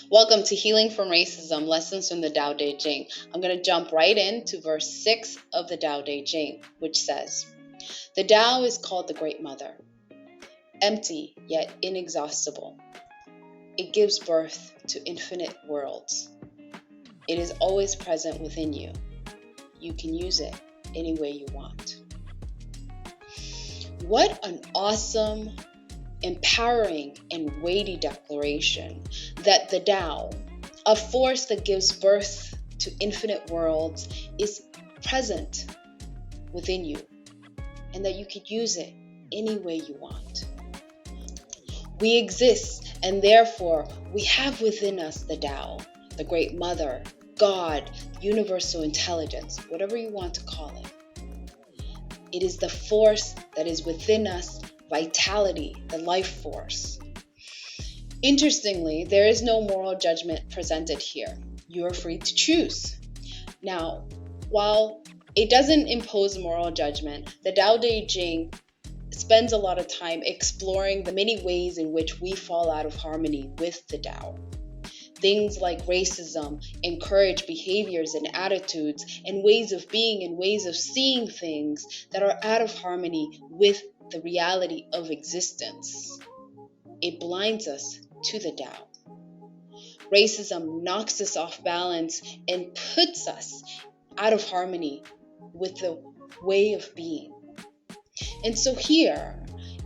Welcome to Healing from Racism, Lessons from the Tao Te Ching. I'm going to jump right into verse 6 of the Tao Te Ching, which says, "The Tao is called the Great Mother, empty yet inexhaustible. It gives birth to infinite worlds. It is always present within you. You can use it any way you want." What an awesome, empowering, and weighty declaration that the Tao, a force that gives birth to infinite worlds, is present within you and that you could use it any way you want. We exist, and therefore we have within us the Tao, the Great Mother, God, universal intelligence, whatever you want to call it. It is the force that is within us, vitality, the life force. Interestingly, there is no moral judgment presented here. You are free to choose. Now, while it doesn't impose moral judgment, the Tao Te Ching spends a lot of time exploring the many ways in which we fall out of harmony with the Tao. Things like racism encourage behaviors and attitudes and ways of being and ways of seeing things that are out of harmony with the reality of existence. It blinds us to the Tao. Racism knocks us off balance and puts us out of harmony with the way of being. And so here,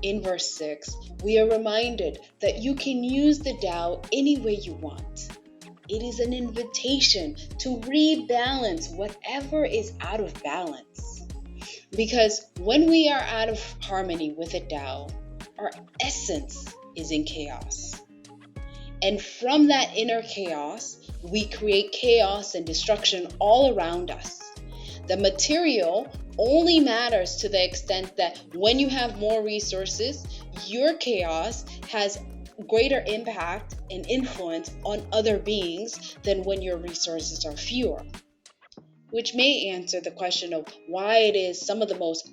in verse 6, we are reminded that you can use the Tao any way you want. It is an invitation to rebalance whatever is out of balance. Because when we are out of harmony with the Tao, our essence is in chaos. And from that inner chaos, we create chaos and destruction all around us. The material only matters to the extent that when you have more resources, your chaos has greater impact and influence on other beings than when your resources are fewer. Which may answer the question of why it is some of the most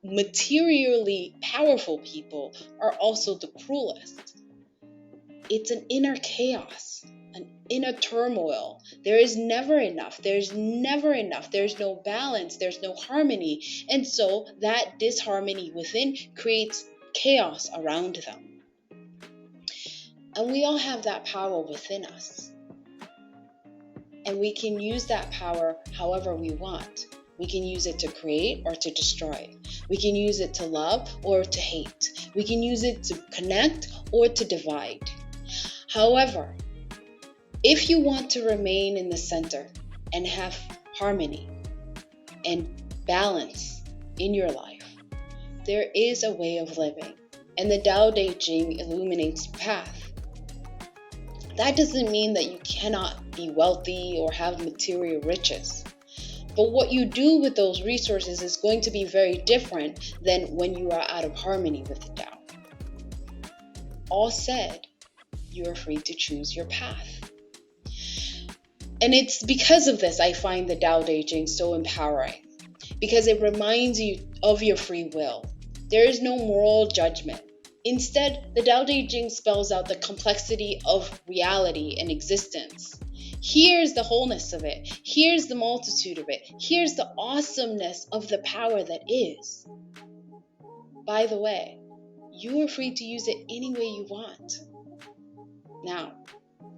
materially powerful people are also the cruelest. It's an inner chaos, an inner turmoil. There is never enough. There's never enough. There's no balance. There's no harmony. And so that disharmony within creates chaos around them. And we all have that power within us. And we can use that power however we want. We can use it to create or to destroy. We can use it to love or to hate. We can use it to connect or to divide. However, if you want to remain in the center and have harmony and balance in your life, there is a way of living, and the Tao Te Ching illuminates the path. That doesn't mean that you cannot be wealthy or have material riches. But what you do with those resources is going to be very different than when you are out of harmony with the Tao. All said, you are free to choose your path. And it's because of this I find the Tao Te Ching so empowering, because it reminds you of your free will. There is no moral judgment. Instead, the Tao Te Ching spells out the complexity of reality and existence. Here's the wholeness of it. Here's the multitude of it. Here's the awesomeness of the power that is. By the way, you are free to use it any way you want. Now,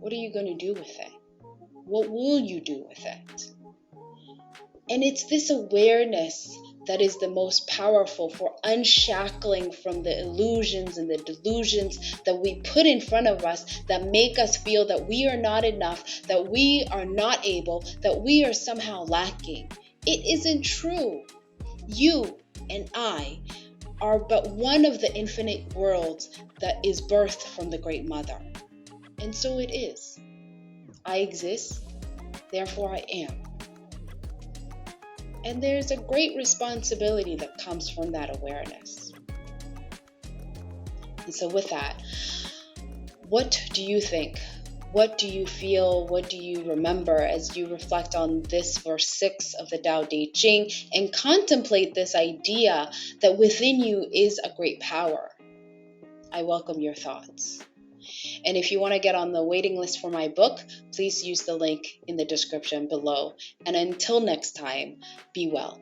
what are you going to do with it? What will you do with it? And it's this awareness that is the most powerful for unshackling from the illusions and the delusions that we put in front of us that make us feel that we are not enough, that we are not able, that we are somehow lacking. It isn't true. You and I are but one of the infinite worlds that is birthed from the Great Mother. And so it is. I exist, therefore I am. And there's a great responsibility that comes from that awareness. And so with that, what do you think? What do you feel? What do you remember as you reflect on this verse 6 of the Tao Te Ching and contemplate this idea that within you is a great power? I welcome your thoughts. And if you want to get on the waiting list for my book, please use the link in the description below. And until next time, be well.